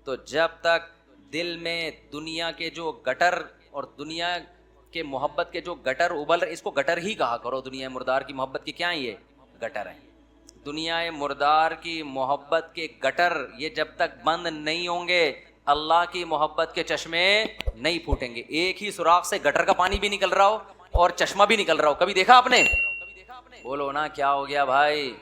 تو جب تک دل میں دنیا کے جو گٹر اور دنیا کے محبت کے جو گٹر ابل رہے، اس کو گٹر ہی کہا کرو، دنیا مردار کی محبت کی کیا ہیں یہ گٹر ہیں. دنیا مردار کی محبت کے گٹر یہ جب تک بند نہیں ہوں گے اللہ کی محبت کے چشمے نہیں پھوٹیں گے. ایک ہی سوراخ سے گٹر کا پانی بھی نکل رہا ہو اور چشمہ بھی نکل رہا ہو، کبھی دیکھا آپ نے؟ بولو نا کیا ہو گیا بھائی؟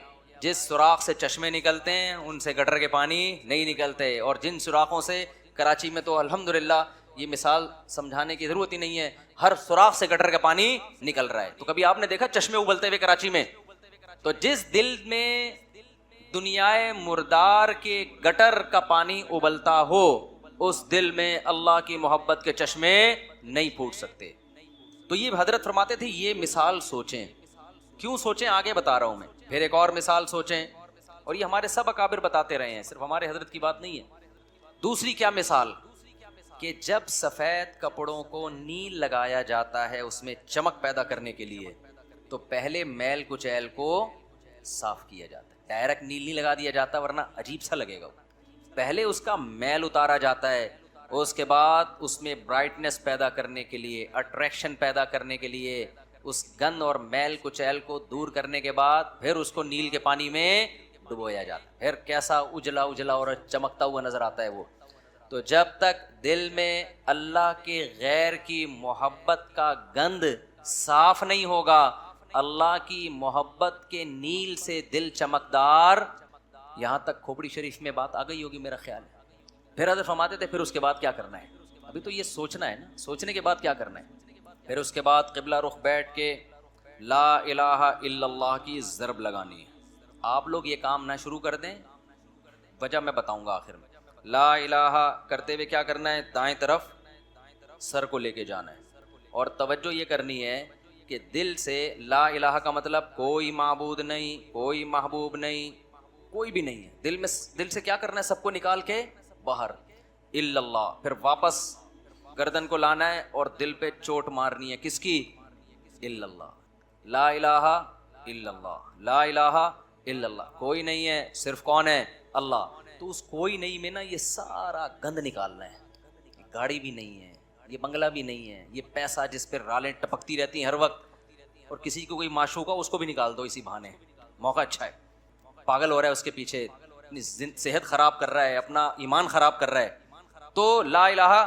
جس سوراخ سے چشمے نکلتے ہیں ان سے گٹر کے پانی نہیں نکلتے. اور جن سوراخوں سے کراچی میں تو الحمدللہ یہ مثال سمجھانے کی ضرورت ہی نہیں ہے، ہر سوراخ سے گٹر کا پانی نکل رہا ہے. تو کبھی آپ نے دیکھا چشمے ابلتے ہوئے کراچی میں؟ تو جس دل میں دنیائے مردار کے گٹر کا پانی ابلتا ہو اس دل میں اللہ کی محبت کے چشمے نہیں پھوٹ سکتے. تو یہ حضرت فرماتے تھے یہ مثال سوچیں. کیوں سوچیں؟ آگے بتا رہا ہوں میں. پھر ایک اور مثال سوچیں، اور یہ ہمارے سب اکابر بتاتے رہے ہیں، صرف ہمارے حضرت کی بات نہیں ہے. دوسری کیا مثال؟ کہ جب سفید کپڑوں کو نیل لگایا جاتا ہے اس میں چمک پیدا کرنے کے لیے، تو پہلے میل کچیل کو صاف کیا جاتا ہے. ڈائریکٹ نیل نہیں لگا دیا جاتا ورنہ عجیب سا لگے گا. پہلے اس کا میل اتارا جاتا ہے، اس کے بعد اس میں برائٹنس پیدا کرنے کے لیے، اٹریکشن پیدا کرنے کے لیے، اس گند اور میل کچیل کو دور کرنے کے بعد پھر اس کو نیل کے پانی میں ڈبویا جاتا ہے. پھر کیسا اجلا اجلا اور چمکتا ہوا نظر آتا ہے وہ. تو جب تک دل میں اللہ کے غیر کی محبت کا گند صاف نہیں ہوگا، اللہ کی محبت کے نیل سے دل چمکدار، یہاں تک کھوپڑی شریف میں بات آ گئی ہوگی میرا خیال ہے. پھر حضرت فرماتے تھے پھر اس کے بعد کیا کرنا ہے؟ ابھی تو یہ سوچنا ہے نا، سوچنے کے بعد کیا کرنا ہے؟ پھر اس کے بعد قبلہ رخ بیٹھ کے لا الہ الا اللہ کی ضرب لگانی ہے. آپ لوگ یہ کام نہ شروع کر دیں، وجہ میں بتاؤں گا آخر میں. لا الہ کرتے ہوئے کیا کرنا ہے؟ دائیں طرف سر کو لے کے جانا ہے، اور توجہ یہ کرنی ہے کہ دل سے لا الہ کا مطلب کوئی معبود نہیں، کوئی محبوب نہیں، کوئی بھی نہیں ہے. دل سے کیا کرنا ہے؟ سب کو نکال کے باہر الا اللہ. پھر واپس گردن کو لانا ہے اور دل پہ چوٹ مارنی ہے. کس کی؟ الا اللہ. لا الہ الا اللہ، لا الہ الا اللہ. کوئی نہیں ہے، صرف کون ہے؟ اللہ. تو اس کوئی نہیں میں نا یہ سارا گند نکالنا ہے. یہ گاڑی بھی نہیں ہے، یہ بنگلہ بھی نہیں ہے، یہ پیسہ جس پہ رالیں ٹپکتی رہتی ہیں ہر وقت، اور کسی کو کوئی معشوق ہو اس کو بھی نکال دو اسی بہانے. موقع اچھا ہے، پاگل ہو رہا ہے اس کے پیچھے، اپنی صحت خراب کر رہا ہے، اپنا ایمان خراب کر رہا ہے. تو لا الہ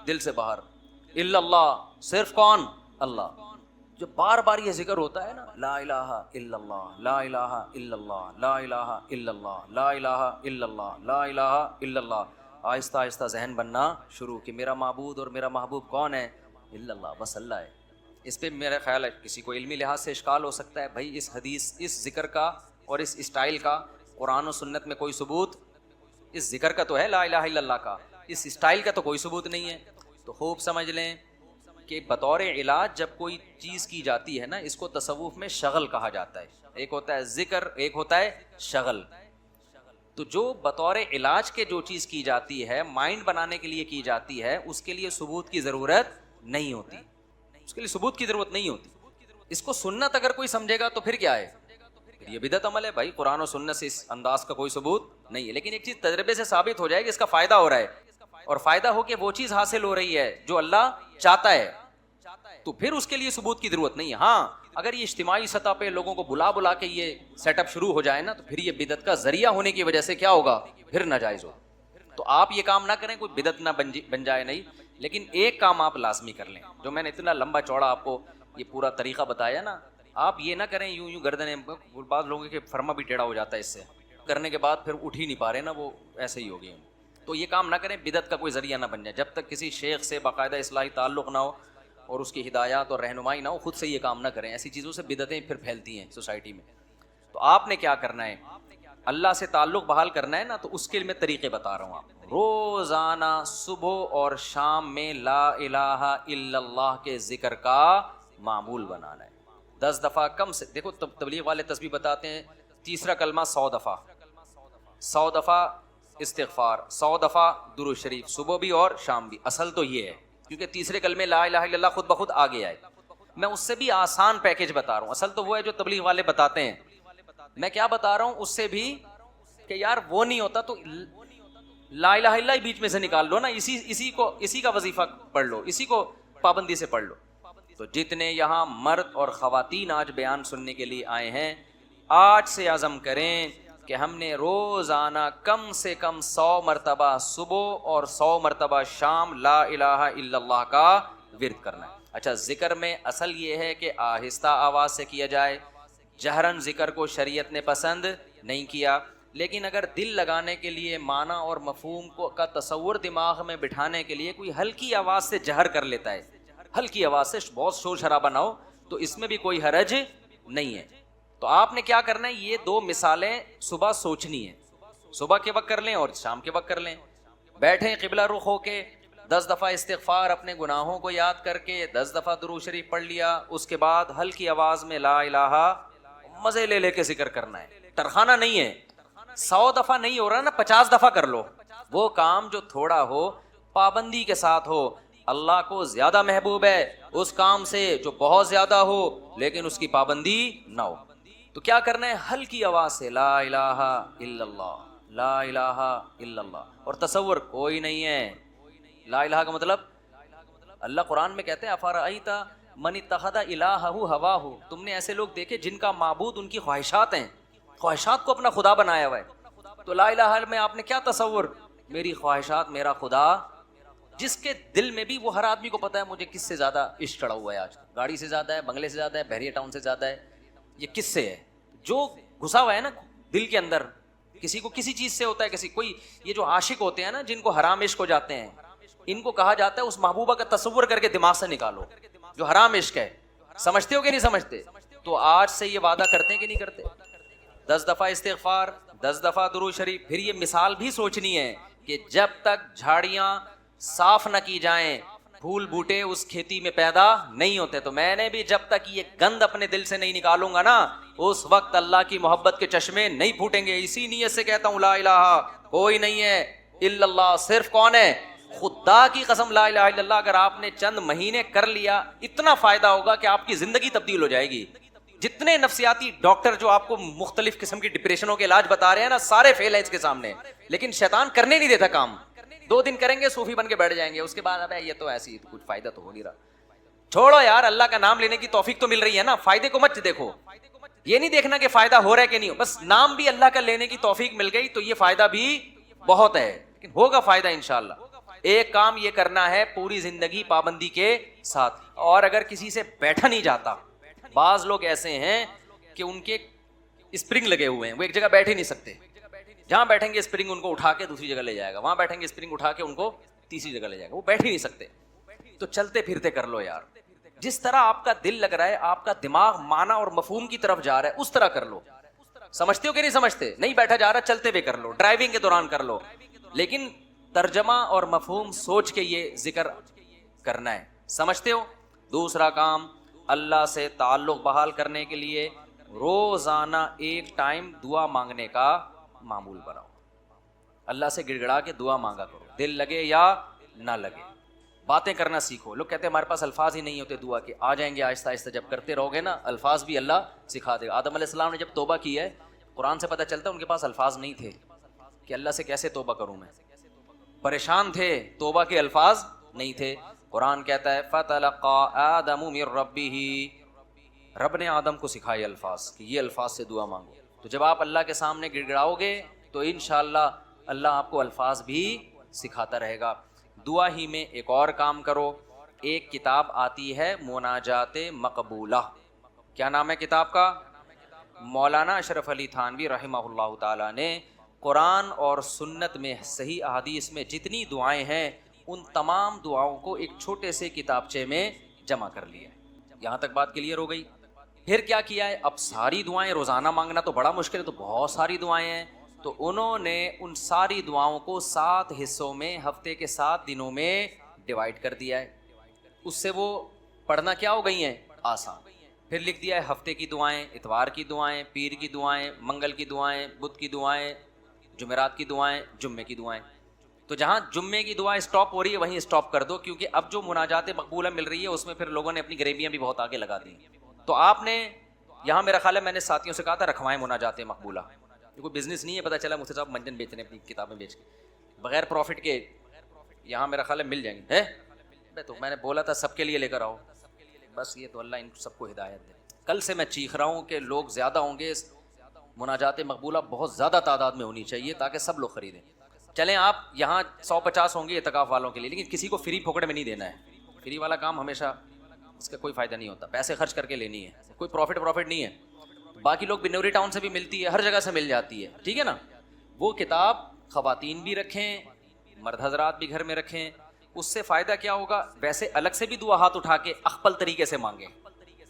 دل سے باہر، الا اللہ صرف کون؟ اللہ. جو بار بار یہ ذکر ہوتا ہے نا، لا الہ الا اللہ، لا الہ الا اللہ، لا الہ الا اللہ، لا الہ الا اللہ، لا الہ الا اللہ. آہستہ آہستہ ذہن بننا شروع کہ میرا معبود اور میرا محبوب کون ہے؟ الا اللہ، بس اللہ ہے. اس پہ میرا خیال ہے کسی کو علمی لحاظ سے اشکال ہو سکتا ہے، بھائی اس حدیث، اس ذکر کا اور اس اسٹائل کا قرآن و سنت میں کوئی ثبوت؟ اس ذکر کا تو ہے لا الہ الا اللہ کا، اس اسٹائل کا تو کوئی ثبوت نہیں ہے. تو خوب سمجھ لیں کہ بطور علاج جب کوئی چیز کی جاتی ہے نا، اس کو تصوف میں شغل کہا جاتا ہے. ایک ہوتا ہے ذکر، ایک ہوتا ہے شغل. تو جو بطور علاج کے جو چیز کی جاتی ہے، مائنڈ بنانے کے لیے کی جاتی ہے، اس کے لیے ثبوت کی ضرورت نہیں ہوتی. اس کے لیے ثبوت کی ضرورت نہیں ہوتی. اس کو سنت اگر کوئی سمجھے گا تو پھر کیا ہے؟ پھر یہ بدعت عمل ہے. بھائی قرآن و سنت سے اس انداز کا کوئی ثبوت نہیں ہے، لیکن ایک چیز تجربے سے ثابت ہو جائے کہ اس کا فائدہ ہو رہا ہے، اور فائدہ ہو کہ وہ چیز حاصل ہو رہی ہے جو اللہ چاہتا ہے، تو پھر اس کے لیے ثبوت کی ضرورت نہیں ہے. ہاں اگر یہ اجتماعی سطح پہ لوگوں کو بلا بلا کے یہ سیٹ اپ شروع ہو جائے نا، تو پھر یہ بدعت کا ذریعہ ہونے کی وجہ سے کیا ہوگا؟ پھر ناجائز ہو. تو آپ یہ کام نہ کریں، کوئی بدعت نہ بن جائے نہیں. لیکن ایک کام آپ لازمی کر لیں، جو میں نے اتنا لمبا چوڑا آپ کو یہ پورا طریقہ بتایا نا، آپ یہ نہ کریں یوں گردنیں، بعض لوگوں کے فرما بھی ٹیڑھا ہو جاتا ہے اس سے کرنے کے بعد، پھر اٹھ ہی نہیں پا رہے نا، وہ ایسے ہی ہو گئے. تو یہ کام نہ کریں، بدعت کا کوئی ذریعہ نہ بن جائے. جب تک کسی شیخ سے باقاعدہ اصلاحی تعلق نہ ہو اور اس کی ہدایات اور رہنمائی نہ ہو، خود سے یہ کام نہ کریں. ایسی چیزوں سے بدعتیں پھر پھیلتی ہیں سوسائٹی میں. تو آپ نے کیا کرنا ہے؟ اللہ سے تعلق بحال کرنا ہے نا، تو اس کے لیے میں طریقے بتا رہا ہوں آپ. روزانہ صبح اور شام میں لا الہ الا اللہ کے ذکر کا معمول بنانا ہے. 10 دفعہ کم سے، دیکھو تبلیغ والے تسبیح بتاتے ہیں، تیسرا کلمہ 100 دفعہ، 100 دفعہ استغفار، 100 دفعہ درود شریف، صبح بھی اور شام بھی. اصل تو یہ ہے، کیونکہ تیسرے کلمے لا الہ الا اللہ خود بخود آ گیا ہے. میں اس سے بھی آسان پیکج بتا رہا ہوں. اصل تو وہ ہے جو تبلیغ والے بتاتے ہیں. میں کیا بتا رہا ہوں اس سے بھی، کہ یار وہ نہیں ہوتا تو لا الہ الا ہی بیچ میں سے نکال لو نا, اسی کا وظیفہ پڑھ لو, اسی کو پابندی سے پڑھ لو. تو جتنے یہاں مرد اور خواتین آج بیان سننے کے لیے آئے ہیں, آج سے عزم کریں کہ ہم نے روزانہ کم سے کم 100 مرتبہ صبح اور 100 مرتبہ شام لا الہ الا اللہ کا ورد کرنا ہے. اچھا, ذکر میں اصل یہ ہے کہ آہستہ آواز سے کیا جائے, جہرن ذکر کو شریعت نے پسند نہیں کیا, لیکن اگر دل لگانے کے لیے معنی اور مفہوم کو کا تصور دماغ میں بٹھانے کے لیے کوئی ہلکی آواز سے جہر کر لیتا ہے, ہلکی آواز سے, بہت شور شرابہ نہ ہو, تو اس میں بھی کوئی حرج نہیں ہے. تو آپ نے کیا کرنا ہے, یہ 2 مثالیں صبح سوچنی ہے, صبح کے وقت کر لیں اور شام کے وقت کر لیں. بیٹھیں قبلہ رخ ہو کے 10 دفعہ استغفار اپنے گناہوں کو یاد کر کے 10 دفعہ درود شریف پڑھ لیا, اس کے بعد ہلکی آواز میں لا الہ مزے لے کے ذکر کرنا ہے. ترخانہ نہیں ہے, 100 دفعہ نہیں ہو رہا نا, 50 دفعہ کر لو. وہ کام جو تھوڑا ہو پابندی کے ساتھ ہو, اللہ کو زیادہ محبوب ہے اس کام سے جو بہت زیادہ ہو لیکن اس کی پابندی نہ ہو. تو کیا کرنا ہے, ہلکی آواز سے لا الہ الا اللہ, لا الہ الا اللہ, اور تصور کوئی نہیں ہے. لا الہ کا مطلب, اللہ قرآن میں کہتے ہیں افرأیت من اتخذ الہہ ہواہ, تم نے ایسے لوگ دیکھے جن کا معبود ان کی خواہشات ہیں, خواہشات کو اپنا خدا بنایا ہوا ہے. تو لا الہ میں آپ نے کیا تصور, میری خواہشات میرا خدا, جس کے دل میں بھی, وہ ہر آدمی کو پتا ہے مجھے کس سے زیادہ عشق چڑھا ہوا ہے آج, گاڑی سے زیادہ ہے, بنگلے سے زیادہ ہے, بحریہ ٹاؤن سے زیادہ ہے, یہ کس سے ہے, جو گھسا ہوا ہے نا دل کے اندر. کسی کو کسی چیز سے ہوتا ہے, کسی کوئی, یہ جو عاشق ہوتے ہیں نا جن کو حرام عشق ہو جاتے ہیں, ان کو کہا جاتا ہے اس محبوبہ کا تصور کر کے دماغ سے نکالو جو حرام عشق ہے. سمجھتے ہو کہ نہیں سمجھتے؟ تو آج سے یہ وعدہ کرتے ہیں کہ نہیں کرتے, 10 دفعہ استغفار, 10 دفعہ درود شریف. پھر یہ مثال بھی سوچنی ہے کہ جب تک جھاڑیاں صاف نہ کی جائیں, پھول بوٹے اس کھیتی میں پیدا نہیں ہوتے. تو میں نے بھی جب تک یہ گند اپنے دل سے نہیں نکالوں گا نا, اس وقت اللہ کی محبت کے چشمے نہیں پھوٹیں گے. اسی نیت سے کہتا ہوں لا الہ کوئی نہیں ہے الا اللہ, صرف کون ہے, خدا کی قسم لا الہ الا اللہ. اگر آپ نے چند مہینے کر لیا, اتنا فائدہ ہوگا کہ آپ کی زندگی تبدیل ہو جائے گی. جتنے نفسیاتی ڈاکٹر جو آپ کو مختلف قسم کی ڈپریشنوں کے علاج بتا رہے ہیں نا, سارے فیل ہیں اس کے سامنے, لیکن شیطان کرنے نہیں دیتا کام. 2 دن کریں گے صوفی بن کے بیٹھ جائیں گے, اس کے بعد اب یہ تو ایسی کچھ فائدہ تو ہو نہیں رہا. چھوڑو یار, اللہ کا نام لینے کی توفیق تو مل رہی ہے نا, فائدے کو مت دیکھو, یہ نہیں دیکھنا کہ فائدہ ہو رہا ہے کہ نہیں ہو, بس نام بھی اللہ کا لینے کی توفیق مل گئی تو یہ فائدہ بھی بہت ہے, لیکن ہوگا فائدہ انشاءاللہ. ایک کام یہ کرنا ہے پوری زندگی پابندی کے ساتھ. اور اگر کسی سے بیٹھا نہیں جاتا, بعض لوگ ایسے ہیں کہ ان کے اسپرنگ لگے ہوئے ہیں, وہ ایک جگہ بیٹھ ہی نہیں سکتے, جہاں بیٹھیں گے اسپرنگ ان کو اٹھا کے دوسری جگہ لے جائے گا, وہاں بیٹھیں گے اسپرنگ اٹھا کے ان کو تیسری جگہ لے جائے گا, وہ بیٹھ ہی نہیں سکتے. تو چلتے پھرتے کر لو یار, جس طرح آپ کا دل لگ رہا ہے, آپ کا دماغ معنی اور مفہوم کی طرف جا رہا ہے, اس طرح کر لو. سمجھتے ہو کہ نہیں سمجھتے؟ نہیں بیٹھا جا رہا, چلتے ہوئے کر لو, ڈرائیونگ کے دوران کر لو, لیکن ترجمہ اور مفہوم سوچ کے یہ ذکر کرنا ہے. سمجھتے ہو؟ دوسرا کام, اللہ سے تعلق بحال کرنے کے لیے روزانہ ایک ٹائم دعا مانگنے کا معمول بناؤ. اللہ سے گڑ گڑا کے دعا مانگا کرو, دل لگے یا نہ لگے. باتیں کرنا سیکھو. لوگ کہتے ہیں ہمارے پاس الفاظ ہی نہیں ہوتے دعا کے, آ جائیں گے آہستہ آہستہ, جب کرتے رہو گے نا الفاظ بھی اللہ سکھا دے گا. آدم علیہ السلام نے جب توبہ کی ہے, قرآن سے پتہ چلتا ہے ان کے پاس الفاظ نہیں تھے کہ اللہ سے کیسے توبہ کروں میں, پریشان تھے, توبہ کے الفاظ نہیں تھے. قرآن کہتا ہے فَتَلَقَّى آدَمُ مِن رَبِّهِ, رب نے آدم کو سکھائے الفاظ کہ یہ الفاظ سے دعا مانگو. تو جب آپ اللہ کے سامنے گڑ گڑاؤ گے تو انشاءاللہ اللہ آپ کو الفاظ بھی سکھاتا رہے گا. دعا ہی میں ایک اور کام کرو, ایک کتاب آتی ہے مناجات مقبولہ. کیا نام ہے کتاب کا؟ مولانا اشرف علی تھانوی رحمہ اللہ تعالیٰ نے قرآن اور سنت میں صحیح احادیث میں جتنی دعائیں ہیں ان تمام دعاؤں کو ایک چھوٹے سے کتابچے میں جمع کر لیا. یہاں تک بات کلیئر ہو گئی؟ پھر کیا کیا ہے, اب ساری دعائیں روزانہ مانگنا تو بڑا مشکل ہے, تو بہت ساری دعائیں ہیں, تو انہوں نے ان ساری دعاؤں کو 7 حصوں میں ہفتے کے 7 دنوں میں ڈیوائیڈ کر دیا ہے. اس سے وہ پڑھنا کیا ہو گئی ہیں, آسان. پھر لکھ دیا ہے ہفتے کی دعائیں, اتوار کی دعائیں, پیر کی دعائیں, منگل کی دعائیں, بدھ کی دعائیں, جمعرات کی دعائیں, جمعے کی دعائیں. تو جہاں جمعے کی دعا اسٹاپ ہو رہی ہے وہیں اسٹاپ کر دو, کیونکہ اب جو مناجات مقبولہ مل رہی ہے اس میں پھر لوگوں نے اپنی غریبیاں بھی بہت آگے لگا دی. تو آپ نے یہاں, میرا خیال ہے میں نے ساتھیوں سے کہا تھا رکھوائیں مناجات مقبولہ, یہ کوئی بزنس نہیں ہے, پتہ چلا مفتی صاحب منجن بیچ رہے ہیں اپنی کتابیں بیچ کے. بغیر پروفٹ کے یہاں میرا خیال ہے مل جائیں گے. تو میں نے بولا تھا سب کے لیے لے کر آؤ. بس یہ تو اللہ ان سب کو ہدایت دے. کل سے میں چیخ رہا ہوں کہ لوگ زیادہ ہوں گے, مناجات مقبولہ بہت زیادہ تعداد میں ہونی چاہیے تاکہ سب لوگ خریدیں. چلیں آپ یہاں 150 ہوں گے اعتکاف والوں کے لیے, لیکن کسی کو فری پھوکڑ میں نہیں دینا ہے. فری والا کام ہمیشہ اس کا کوئی فائدہ نہیں ہوتا, پیسے خرچ کر کے لینی ہے, کوئی پروفٹ نہیں ہے. باقی لوگ بنوری ٹاؤن سے بھی ملتی ہے, ہر جگہ سے مل جاتی ہے, ٹھیک ہے نا. وہ کتاب خواتین بھی رکھیں, مرد حضرات بھی گھر میں رکھیں. اس سے فائدہ کیا ہوگا, ویسے الگ سے بھی دعا ہاتھ اٹھا کے اخپل طریقے سے مانگیں,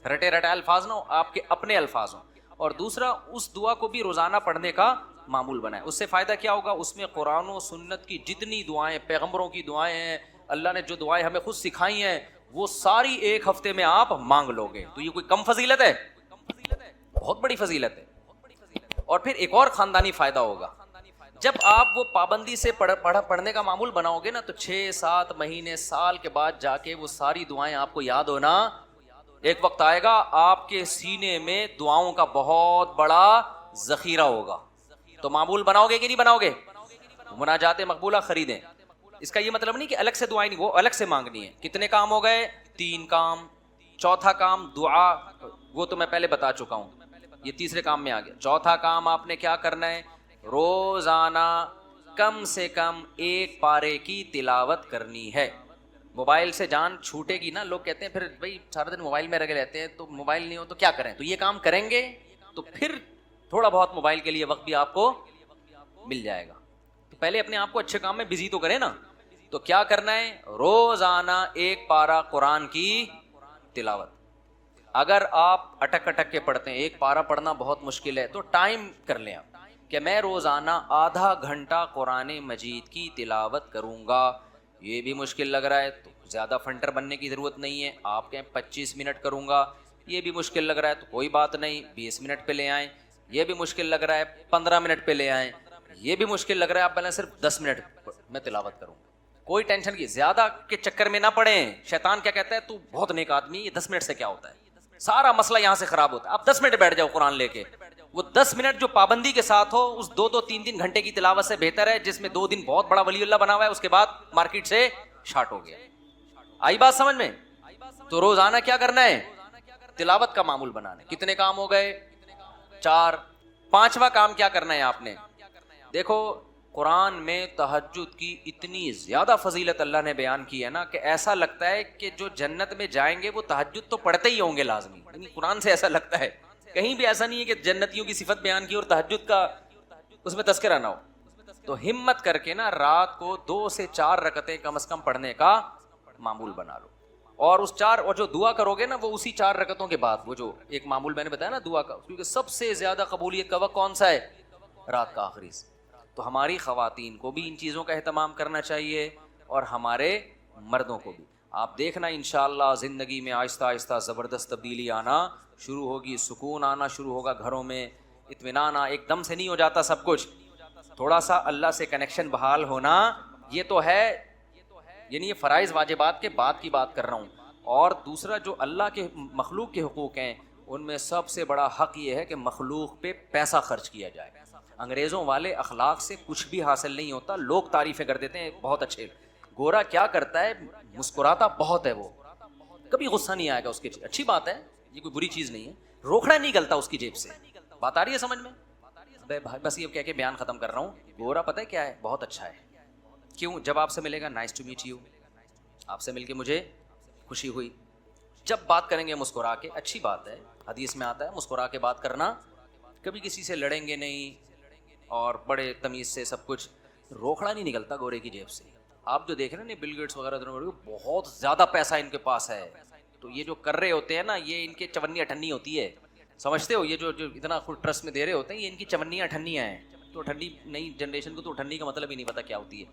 رٹے رٹے الفاظ نہ ہو, آپ کے اپنے الفاظ ہوں. اور دوسرا اس دعا کو بھی روزانہ پڑھنے کا معمول بنائیں. اس سے فائدہ کیا ہوگا, اس میں قرآن و سنت کی جتنی دعائیں, پیغمبروں کی دعائیں ہیں, اللہ نے جو دعائیں ہمیں خود سکھائی ہیں, وہ ساری ایک ہفتے میں آپ مانگ لو گے. تو یہ کوئی کم فضیلت ہے؟ بہت بڑی فضیلت ہے. اور پھر ایک اور خاندانی فائدہ ہوگا, جب آپ وہ پابندی سے پڑھنے کا معمول بناؤ گے نا, تو 6-7 مہینے سال کے بعد جا کے وہ ساری دعائیں آپ کو یاد ہونا. ایک وقت آئے گا آپ کے سینے میں دعاؤں کا بہت بڑا ذخیرہ ہوگا. تو معمول بناؤ گے کہ نہیں بناؤ گے؟ مناجات مقبولہ خریدیں. اس کا یہ مطلب نہیں کہ الگ سے دعائیں نہیں, وہ الگ سے مانگنی ہے. کتنے کام ہو گئے؟ 3 کام. چوتھا کام دعا, وہ تو میں پہلے بتا چکا ہوں, یہ تیسرے کام میں آ گیا. چوتھا کام آپ نے کیا کرنا ہے, روزانہ کم سے کم 1 پارے کی تلاوت کرنی ہے. موبائل سے جان چھوٹے گی نا, لوگ کہتے ہیں پھر بھائی سارا دن موبائل میں رگے رہتے ہیں, تو موبائل نہیں ہو تو کیا کریں. تو یہ کام کریں گے تو پھر تھوڑا بہت موبائل کے لیے وقت بھی آپ کو مل جائے گا. تو پہلے اپنے آپ کو اچھے کام میں بزی تو کریں نا. تو کیا کرنا ہے, روزانہ 1 پارہ قرآن کی تلاوت. اگر آپ اٹک کے پڑھتے ہیں, 1 پارہ پڑھنا بہت مشکل ہے, تو ٹائم کر لیں آپ کہ میں روزانہ آدھا گھنٹہ قرآن مجید کی تلاوت کروں گا. یہ بھی مشکل لگ رہا ہے تو زیادہ فنٹر بننے کی ضرورت نہیں ہے, آپ کہیں 25 منٹ کروں گا. یہ بھی مشکل لگ رہا ہے تو کوئی بات نہیں, 20 منٹ پہ لے آئیں. یہ بھی مشکل لگ رہا ہے 15 منٹ پہ لے آئیں. یہ بھی مشکل لگ رہا ہے آپ پہلے صرف 10 منٹ میں تلاوت کروں. کوئی ٹینشن کی زیادہ کے چکر میں نہ پڑیں. شیطان کیا کہتا ہے, تو بہت نیک آدمی, یہ 10 منٹ سے کیا ہوتا ہے, سارا مسئلہ یہاں سے خراب ہوتا ہے. آپ 10 منٹ بیٹھ جاؤ قرآن لے کے. وہ 10 منٹ جو پابندی کے ساتھ ہو, اس 2-3 گھنٹے کی تلاوت سے بہتر ہے جس میں 2 دن بہت بڑا ولی اللہ بنا ہوا ہے, اس کے بعد مارکیٹ سے شارٹ ہو گیا. آئی بات سمجھ میں؟ تو روزانہ کیا کرنا ہے, تلاوت کا معمول بنانا ہے. کتنے کام ہو گئے؟ 4. 5واں کام کیا کرنا ہے آپ نے, دیکھو قرآن میں تہجد کی اتنی زیادہ فضیلت اللہ نے بیان کی ہے نا, کہ ایسا لگتا ہے کہ جو جنت میں جائیں گے وہ تہجد تو پڑھتے ہی ہوں گے لازمی. یعنی قرآن سے ایسا لگتا ہے, کہیں بھی ایسا نہیں ہے کہ جنتیوں کی صفت بیان کی اور تہجد کا اس میں تذکرہ نہ ہو. تو ہمت کر کے نا رات کو 2 سے 4 رکعتیں کم از کم پڑھنے کا معمول بنا لو. اور اس 4 اور جو دعا کرو گے نا, وہ اسی 4 رکعتوں کے بعد, وہ جو ایک معمول میں نے بتایا نا دعا کا, کیونکہ سب سے زیادہ قبولیت کا وقت کون سا ہے, رات کا آخری. تو ہماری خواتین کو بھی ان چیزوں کا اہتمام کرنا چاہیے اور ہمارے مردوں کو بھی. آپ دیکھنا انشاءاللہ زندگی میں آہستہ آہستہ زبردست تبدیلی آنا شروع ہوگی, سکون آنا شروع ہوگا گھروں میں, اطمینان. ایک دم سے نہیں ہو جاتا سب کچھ, تھوڑا سا اللہ سے کنیکشن بحال ہونا یہ تو ہے. یعنی یہ فرائض واجبات کے بعد کی بات کر رہا ہوں. اور دوسرا جو اللہ کے مخلوق کے حقوق ہیں, ان میں سب سے بڑا حق یہ ہے کہ مخلوق پہ پیسہ خرچ کیا جائے. انگریزوں والے اخلاق سے کچھ بھی حاصل نہیں ہوتا. لوگ تعریفیں کر دیتے ہیں بہت اچھے, گورا کیا کرتا ہے, مسکراتا بہت ہے, وہ کبھی غصہ نہیں آئے گا اس کے. اچھی بات ہے, یہ کوئی بری چیز نہیں ہے. روکھڑا نہیں گلتا اس کی جیب سے. بات آ رہی ہے سمجھ میں؟ بس یہ کہہ کے بیان ختم کر رہا ہوں. گورا پتہ ہے کیا ہے, بہت اچھا ہے. کیوں؟ جب آپ سے ملے گا, نائس ٹو میٹ یو, آپ سے مل کے مجھے خوشی ہوئی. جب بات کریں گے مسکرا کے, اچھی بات ہے, حدیث میں آتا ہے مسکرا کے بات کرنا. کبھی کسی سے لڑیں گے نہیں اور بڑے تمیز سے سب کچھ. روکھڑا نہیں نکلتا گورے کی جیب سے. آپ جو دیکھ رہے ہیں بل گیٹس وغیرہ بہت زیادہ پیسہ ان کے پاس ہے, تو یہ جو کر رہے ہوتے ہیں نا, یہ ان کے چونی اٹھنی ہوتی ہے, سمجھتے ہو؟ یہ جو اتنا خود ٹرسٹ میں دے رہے ہوتے ہیں, یہ ان کی چونیاں اٹھنیاں ہیں. تو اٹھنی نئی جنریشن کو تو اٹھنی کا مطلب ہی نہیں پتا کیا ہوتی ہے.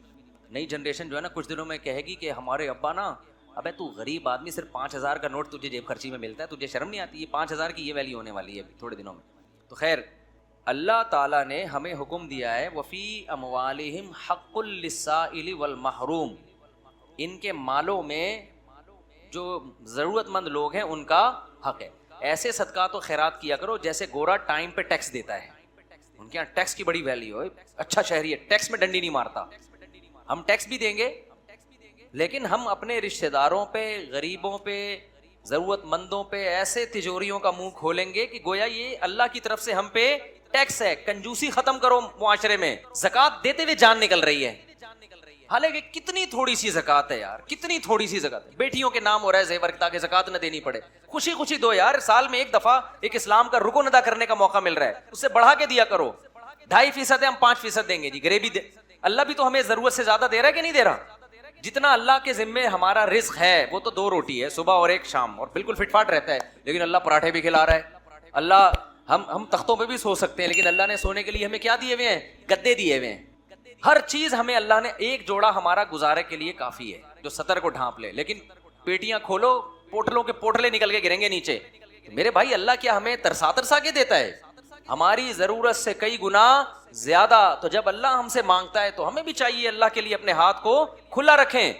نئی جنریشن جو ہے نا کچھ دنوں میں کہے گی کہ ہمارے ابا نا, ابے تو غریب آدمی, صرف 5,000 کا نوٹ تجھے جیب خرچی میں ملتا ہے, تجھے شرم نہیں آتی؟ یہ 5,000 کی یہ ویلیو ہونے والی ہے تھوڑے دنوں میں. تو خیر, اللہ تعالیٰ نے ہمیں حکم دیا ہے وفی اموالہم حق للسائل والمحروم, ان کے مالوں میں جو ضرورت مند لوگ ہیں ان کا حق ہے. ایسے صدقات و خیرات کیا کرو جیسے گورا ٹائم پہ ٹیکس دیتا ہے. ان کے یہاں ٹیکس کی بڑی ویلیو ہے, اچھا شہری ہے, ٹیکس میں ڈنڈی نہیں مارتا. ہم ٹیکس بھی دیں گے لیکن ہم اپنے رشتہ داروں پہ, غریبوں پہ, ضرورت مندوں پہ ایسے تجوریوں کا منہ کھولیں گے کہ گویا یہ اللہ کی طرف سے ہم پہ ٹیکس ہے. کنجوسی ختم کرو معاشرے میں. زکوٰۃ دیتے ہوئے جان نکل رہی ہے, حالانکہ کتنی تھوڑی سی زکوٰۃ ہے یار, کتنی تھوڑی سی زکوٰۃ ہے. بیٹیوں کے نام ہو رہا ہے زیور تاکہ زکوٰۃ نہ دینی پڑے. خوشی خوشی دو یار, سال میں ایک دفعہ ایک اسلام کا رکن ادا کرنے کا موقع مل رہا ہے, اس سے بڑھا کے دیا کرو. 2.5% ہے, ہم 5% دیں گے جی. غریبی اللہ بھی تو ہمیں ضرورت سے زیادہ دے رہا ہے کہ نہیں دے رہا؟ جتنا اللہ کے ذمے ہمارا رزق ہے وہ تو 2 روٹی ہے, صبح اور ایک شام, اور بالکل فٹ فاٹ رہتا ہے. لیکن اللہ پراٹھے بھی کھلا رہا ہے. اللہ ہم تختوں پہ بھی سو سکتے ہیں, لیکن اللہ نے سونے کے لیے ہمیں کیا دیے ہوئے ہیں؟ گدے دیے ہوئے ہیں. ہر چیز ہمیں اللہ نے, ایک جوڑا ہمارا گزارے کے لیے کافی ہے جو سطر کو ڈھانپ لے. لیکن پیٹیاں کھولو, پوٹلوں کے پوٹلے نکل کے گریں گے نیچے. میرے بھائی اللہ کیا ہمیں ترسا ترسا کے دیتا ہے؟ ہماری ضرورت سے کئی گنا زیادہ. تو جب اللہ ہم سے مانگتا ہے تو ہمیں بھی چاہیے اللہ کے لیے اپنے ہاتھ کو کھلا رکھیں.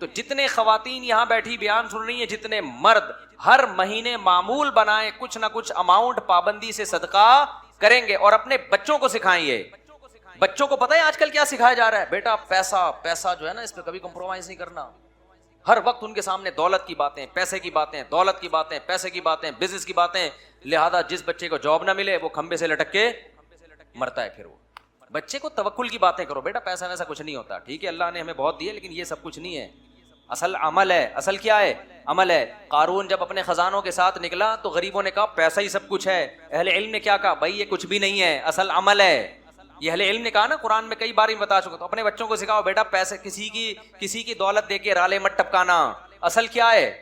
تو جتنے خواتین یہاں بیٹھی بیان سن رہی ہیں, جتنے مرد, ہر مہینے معمول بنائیں, کچھ نہ کچھ اماؤنٹ پابندی سے صدقہ کریں گے, اور اپنے بچوں کو سکھائیں. یہ بچوں کو پتہ ہے آج کل کیا سکھایا جا رہا ہے؟ بیٹا پیسہ جو ہے نا, اس پہ کبھی کمپرومائز نہیں کرنا. ہر وقت ان کے سامنے دولت کی باتیں, پیسے کی باتیں, دولت کی باتیں, پیسے کی باتیں, بزنس کی باتیں. لہذا جس بچے کو جاب نہ ملے وہ کھمبے سے لٹک کے مرتا ہے. پھر وہ بچے کو توکل کی باتیں کرو. بیٹا پیسہ ویسا کچھ نہیں ہوتا, ٹھیک ہے اللہ نے ہمیں بہت دیے, لیکن یہ سب کچھ نہیں ہے. اصل عمل ہے. اصل کیا ہے؟ عمل ہے. قارون جب اپنے خزانوں کے ساتھ نکلا تو غریبوں نے کہا پیسہ ہی سب کچھ ہے. اہل علم نے کیا کہا؟ بھائی یہ کچھ بھی نہیں ہے, اصل عمل ہے. یہ اہل علم نے کہا نا, قرآن میں کئی بار ہی بتا چکا. تو اپنے بچوں کو سکھاؤ, بیٹا پیسے کسی کی دولت دے کے رالے مت ٹپکانا. اصل کیا ہے؟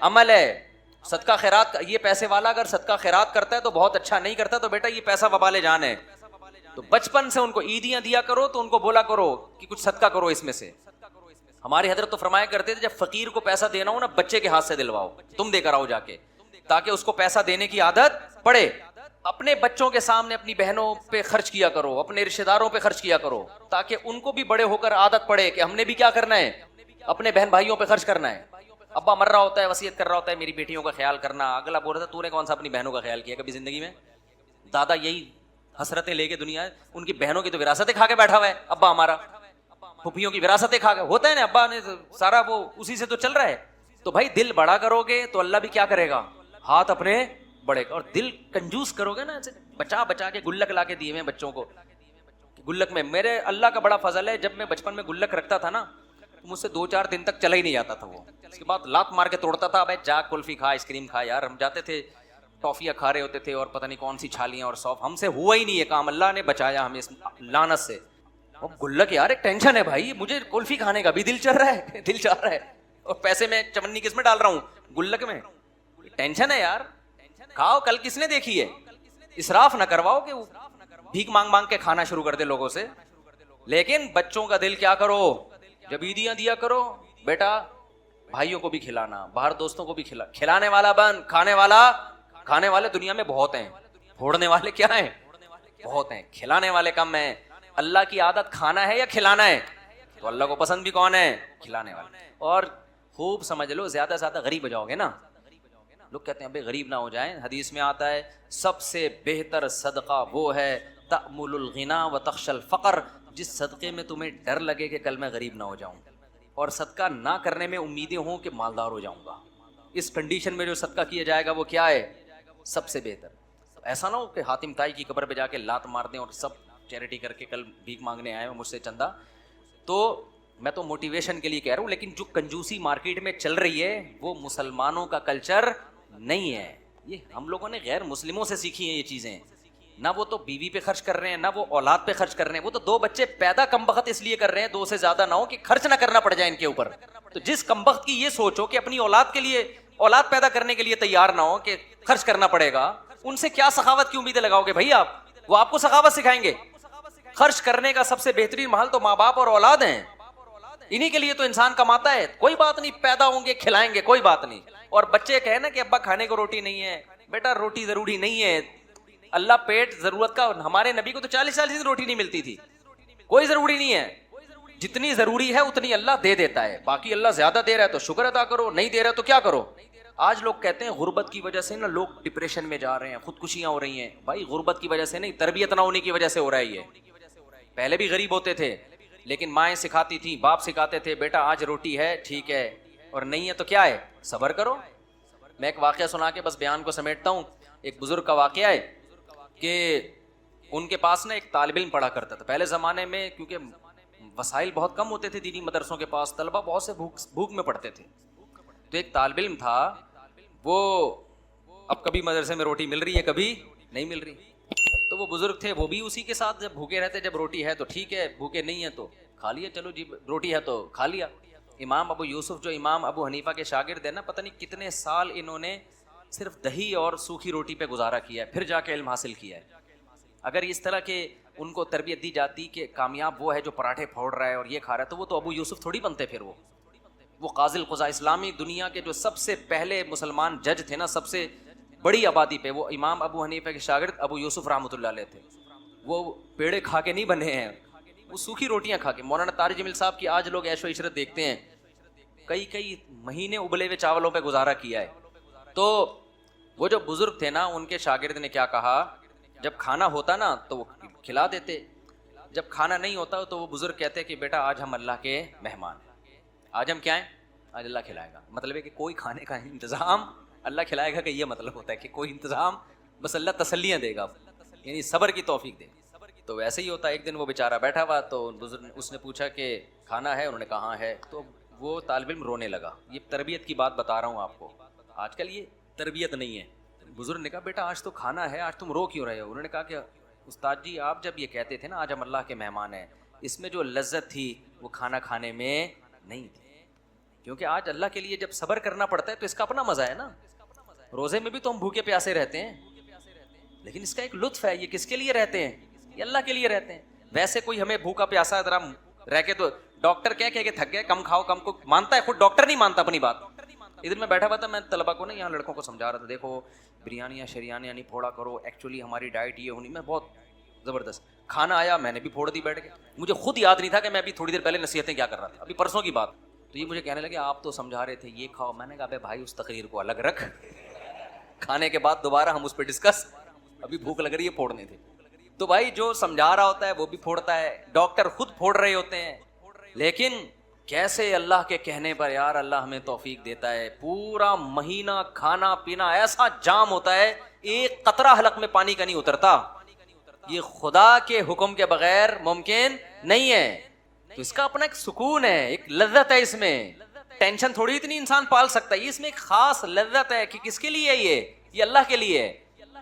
عمل ہے. صدقہ خیرات, یہ پیسے والا اگر صدقہ خیرات کرتا ہے تو بہت اچھا, نہیں کرتا تو بیٹا یہ پیسہ وبال جان ہے. تو بچپن سے ان کو عیدیاں دیا کرو, تو ان کو بولا کرو کہ کچھ صدقہ کرو اس میں سے. ہماری حضرت تو فرمایا کرتے تھے جب فقیر کو پیسہ دینا ہو نا, بچے کے ہاتھ سے دلواؤ, تم دے کر آؤ جا کے, تاکہ اس کو پیسہ دینے کی عادت پڑے. اپنے بچوں کے سامنے اپنی بہنوں پہ خرچ کیا کرو, اپنے رشتہ داروں پہ خرچ کیا کرو, تاکہ ان کو بھی بڑے ہو کر عادت پڑے کہ ہم نے بھی کیا کرنا ہے, اپنے بہن بھائیوں پہ خرچ کرنا ہے. ابا مر رہا ہوتا ہے, وصیت کر رہا ہوتا ہے میری بیٹیوں کا خیال کرنا, اگلا بول رہا تھا تو نے کون سا اپنی بہنوں کا خیال کیا کبھی زندگی میں؟ دادا یہی حسرتیں لے کے دنیا, ان کی بہنوں کی تو وراثتیں کھا کے بیٹھا ہوا ہے ابا ہمارا, پھوپھیوں کی وراثتیں کھا کے, ہوتا ہے نا, ابا نے سارا وہ اسی سے تو چل رہا ہے. تو بھائی دل بڑا کرو گے تو اللہ بھی کیا کرے گا, ہاتھ اپنے بڑے گا. اور دل کنجوس کرو گے نا, ایسے بچا بچا کے گلک لا کے دیے ہوئے بچوں کو. گلک میں میرے اللہ کا بڑا فضل ہے, جب میں بچپن میں گلک رکھتا تھا نا, مجھ سے 2-4 دن تک چلا ہی نہیں جاتا تھا وہ. اس کے بعد لات مار کے توڑتا تھا, بھائی جا کلفی کھا, آئس کریم کھا. یار ہم جاتے تھے ٹافیاں کھا رہے ہوتے تھے اور پتہ نہیں کون سی چھالیاں اور سوف, ہم سے ہوا ہی نہیں ہے کام, اللہ نے بچایا ہمیں اس لعنت سے. اب گلک یار ایک ٹینشن ہے بھائی, مجھے کلفی کھانے کا بھی دل چل رہا ہے, دل چاہ رہا ہے, اور پیسے میں چمنی کس میں ڈال رہا ہوں, گلک میں. ٹینشن ہے یار, کھاؤ, کل کس نے دیکھی ہے. اسراف نہ کرواؤ کہ بھیک مانگ مانگ کے کھانا شروع کر دے لوگوں سے. لیکن بچوں کا دل کیا کرو, جب عیدیاں دیا کرو, بیٹا بھائیوں کو بھی کھلانا, باہر دوستوں کو بھی کھلانے والا بن. کھانے والے دنیا میں بہت ہیں, پھوڑنے والے کیا ہیں, بہت ہیں, کھلانے والے کم ہیں. اللہ کی عادت کھانا ہے یا کھلانا ہے؟ تو اللہ کو پسند بھی کون ہے؟ کھلانے والے. اور خوب سمجھ لو, زیادہ سے زیادہ غریب ہو جاؤ گے نا. لوگ کہتے ہیں بھائی غریب نہ ہو جائیں, حدیث میں آتا ہے سب سے بہتر صدقہ وہ ہے تأمل الغنا و تخشى الفقر, جس صدقے میں تمہیں ڈر لگے کہ کل میں غریب نہ ہو جاؤں, اور صدقہ نہ کرنے میں امیدیں ہوں کہ مالدار ہو جاؤں گا. اس کنڈیشن میں جو صدقہ کیا جائے گا وہ کیا ہے؟ سب سے بہتر. ایسا نہ ہو کہ حاتم طائی کی قبر پہ جا کے لات مار دیں اور سب چیریٹی کر کے کل بھیک مانگنے آئے ہو مجھ سے چندہ. تو میں تو موٹیویشن کے لیے کہہ رہا ہوں, لیکن جو کنجوسی مارکیٹ میں چل رہی ہے وہ مسلمانوں کا کلچر نہیں ہے. یہ ہم لوگوں نے غیر مسلموں سے سیکھی ہیں یہ چیزیں. نہ وہ تو بیوی پہ خرچ کر رہے ہیں, نہ وہ اولاد پہ خرچ کر رہے ہیں. وہ تو 2 بچے پیدا کم بخت اس لیے کر رہے ہیں, 2 سے زیادہ نہ ہو کہ خرچ نہ کرنا پڑ جائے ان کے اوپر. تو جس کم بخت کی یہ سوچ ہو کہ اپنی اولاد کے لیے, اولاد پیدا کرنے کے لیے تیار نہ ہو کہ خرچ کرنا پڑے گا, ان سے کیا سخاوت کی امیدیں لگاؤ گے بھائی آپ؟ وہ آپ کو سخاوت سکھائیں گے. خرچ کرنے کا سب سے بہترین محل تو ماں باپ اور اولاد ہیں. انہی کے لیے تو انسان کماتا ہے. کوئی بات نہیں, پیدا ہوں گے کھلائیں گے, کوئی بات نہیں. اور بچے کہیں نا کہ ابا کھانے کو روٹی نہیں ہے, بیٹا روٹی ضروری نہیں ہے. اللہ پیٹ ضرورت کا, ہمارے نبی کو تو 40 دن روٹی نہیں ملتی تھی. کوئی ضروری نہیں ہے, جتنی ضروری ہے اتنی اللہ دے دیتا ہے. باقی اللہ زیادہ دے رہا ہے تو شکر ادا کرو, نہیں دے رہا تو کیا کرو. آج لوگ کہتے ہیں غربت کی وجہ سے نا لوگ ڈپریشن میں جا رہے ہیں, خودکشیاں ہو رہی ہیں. بھائی غربت کی وجہ سے نہیں, تربیت نہ ہونے کی وجہ سے ہو رہا ہے یہ. پہلے بھی غریب ہوتے تھے لیکن مائیں سکھاتی تھیں، باپ سکھاتے تھے، بیٹا آج روٹی ہے ٹھیک ہے، اور نہیں ہے تو کیا ہے، صبر کرو. میں ایک واقعہ سنا کے بس بیان کو سمیٹتا ہوں. ایک بزرگ کا واقعہ ہے کہ ان کے پاس نا ایک طالب علم پڑھا کرتا تھا. پہلے زمانے میں کیونکہ وسائل بہت کم ہوتے تھے دینی مدرسوں کے پاس، طلبہ بہت سے بھوک میں پڑھتے تھے. تو ایک طالب علم تھا، وہ اب کبھی مدرسے میں روٹی مل رہی ہے کبھی نہیں مل رہی. تو وہ بزرگ تھے، وہ بھی اسی کے ساتھ جب بھوکے رہتے، جب روٹی ہے تو ٹھیک ہے، بھوکے نہیں ہے تو کھا لیا، چلو جی روٹی ہے تو کھا لیا. امام ابو یوسف جو امام ابو حنیفہ کے شاگرد ہیں نا، پتہ نہیں کتنے سال انہوں نے صرف دہی اور سوکھی روٹی پہ گزارا کیا ہے، پھر جا کے علم حاصل کیا ہے. اگر اس طرح کے ان کو تربیت دی جاتی کہ کامیاب وہ ہے جو پراٹھے پھوڑ رہا ہے اور یہ کھا رہا ہے، تو ابو یوسف تھوڑی بنتے. پھر وہ قاضی القضاء، اسلامی دنیا کے جو سب سے پہلے مسلمان جج تھے نا، سب سے بڑی آبادی پہ، وہ امام ابو حنیفہ کے شاگرد ابو یوسف رحمۃ اللہ علیہ تھے. وہ پیڑے کھا کے نہیں بنے ہیں، وہ سوکھی روٹیاں کھا کے. مولانا طارق جمیل صاحب کی آج لوگ عیش و عشرت دیکھتے ہیں، کئی مہینے ابلے ہوئے چاولوں پہ گزارا کیا ہے. تو وہ جو بزرگ تھے نا، ان کے شاگرد نے کیا کہا، جب کھانا ہوتا نا تو وہ کھلا دیتے، جب کھانا نہیں ہوتا تو وہ بزرگ کہتے کہ بیٹا آج ہم اللہ کے مہمان ہیں، آج ہم کیا ہیں، آج اللہ کھلائے گا. مطلب ہے کہ کوئی کھانے کا انتظام اللہ کھلائے گا، کہ یہ مطلب ہوتا ہے کہ کوئی انتظام، بس اللہ تسلیاں دے گا، یعنی صبر کی توفیق دے. تو ویسے ہی ہوتا ہے. ایک دن وہ بیچارہ بیٹھا ہوا، تو اس نے پوچھا کہ کھانا ہے، انہوں نے کہا ہاں ہے. تو وہ طالب علم رونے لگا. یہ تربیت کی بات بتا رہا ہوں آپ کو، آج کل یہ تربیت نہیں ہے. بزرگ نے کہا بیٹا آج تو کھانا ہے، آج تم رو کیوں رہے ہو؟ انہوں نے کہا کہ استاد جی آپ جب یہ کہتے تھے نا آج ہم اللہ کے مہمان ہیں، اس میں جو لذت تھی وہ کھانا کھانے میں نہیں تھی. کیونکہ آج اللہ کے لیے جب صبر کرنا پڑتا ہے تو اس کا اپنا مزہ ہے نا. روزے میں بھی تو ہم بھوکے پیاسے رہتے ہیں، لیکن اس کا ایک لطف ہے. یہ کس کے لیے رہتے ہیں؟ یہ اللہ کے لیے رہتے ہیں. ویسے کوئی ہمیں بھوکا پیاسا ذرا رہ کے، تو ڈاکٹر کہہ کہ تھک گئے، کم کھاؤ، کم کو مانتا ہے، خود ڈاکٹر نہیں مانتا اپنی بات. ادھر میں بیٹھا ہوا تھا، میں طلبا کو نا یہاں لڑکوں کو سمجھا رہا تھا، دیکھو بریانی یا شریانی یعنی پھوڑا کرو، ایکچولی ہماری ڈائٹ یہ ہونی. میں بہت زبردست کھانا آیا، میں نے بھی پھوڑ دی بیٹھ کے. مجھے خود یاد نہیں تھا کہ میں ابھی تھوڑی دیر پہلے نصیحتیں کیا کر رہا تھا، ابھی پرسوں کی بات. تو یہ مجھے کہنے لگے آپ تو سمجھا رہے تھے یہ کھاؤ. میں نے کہا بھائی اس تقریر کو الگ رکھ، کھانے کے بعد دوبارہ ہم اس پہ ڈسکس، ابھی بھوک لگ رہی ہے پھوڑنے تھے. تو بھائی جو سمجھا رہا ہوتا ہے وہ بھی پھوڑتا ہے، ڈاکٹر خود پھوڑ رہے ہوتے ہیں. لیکن کیسے اللہ کے کہنے پر یار اللہ ہمیں توفیق دیتا ہے. پورا مہینہ کھانا پینا ایسا جام ہوتا ہے، ایک قطرہ حلق میں پانی کا نہیں اترتا. یہ خدا کے حکم کے بغیر ممکن نہیں ہے. تو اس کا اپنا ایک سکون ہے، ایک لذت ہے. اس میں ٹینشن تھوڑی اتنی انسان پال سکتا ہے. اس میں ایک خاص لذت ہے کہ کس کے لیے یہ اللہ کے لیے ہے.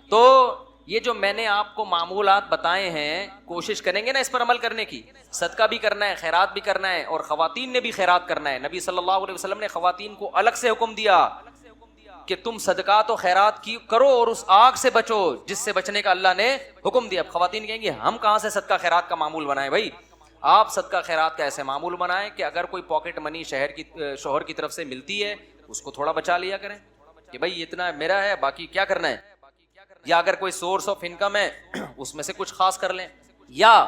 تو یہ جو میں نے آپ کو معمولات بتائے ہیں، کوشش کریں گے نا اس پر عمل کرنے کی. صدقہ بھی کرنا ہے، خیرات بھی کرنا ہے، اور خواتین نے بھی خیرات کرنا ہے. نبی صلی اللہ علیہ وسلم نے خواتین کو الگ سے حکم دیا کہ تم صدقات و خیرات کی کرو اور اس آگ سے بچو جس سے بچنے کا اللہ نے حکم دیا. اب خواتین کہیں گے ہم کہاں سے صدقہ خیرات کا معمول بنائیں؟ بھائی آپ صدقہ خیرات کا ایسے معمول بنائیں کہ اگر کوئی پاکٹ منی شوہر کی طرف سے ملتی ہے اس کو تھوڑا بچا لیا کریں کہ بھائی اتنا میرا ہے، باقی کیا کرنا ہے. یا اگر کوئی سورس آف انکم ہے اس میں سے کچھ خاص کر لیں. یا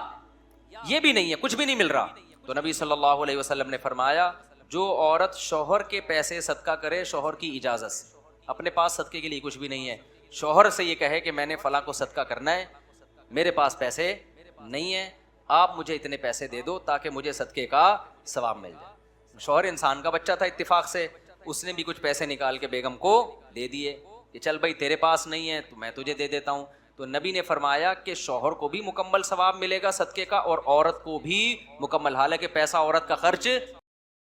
یہ بھی نہیں ہے، کچھ بھی نہیں مل رہا، تو نبی صلی اللہ علیہ وسلم نے فرمایا جو عورت شوہر کے پیسے صدقہ کرے شوہر کی اجازت سے، اپنے پاس صدقے کے لیے کچھ بھی نہیں ہے، شوہر سے یہ کہے کہ میں نے فلاں کو صدقہ کرنا ہے، میرے پاس پیسے نہیں ہیں، آپ مجھے اتنے پیسے دے دو تاکہ مجھے صدقے کا ثواب مل جائے. شوہر انسان کا بچہ تھا، اتفاق سے اس نے بھی کچھ پیسے نکال کے بیگم کو دے دیے کہ چل بھائی تیرے پاس نہیں ہے تو میں تجھے دے دیتا ہوں. تو نبی نے فرمایا کہ شوہر کو بھی مکمل ثواب ملے گا صدقے کا اور عورت کو بھی مکمل، حالانکہ پیسہ عورت کا خرچ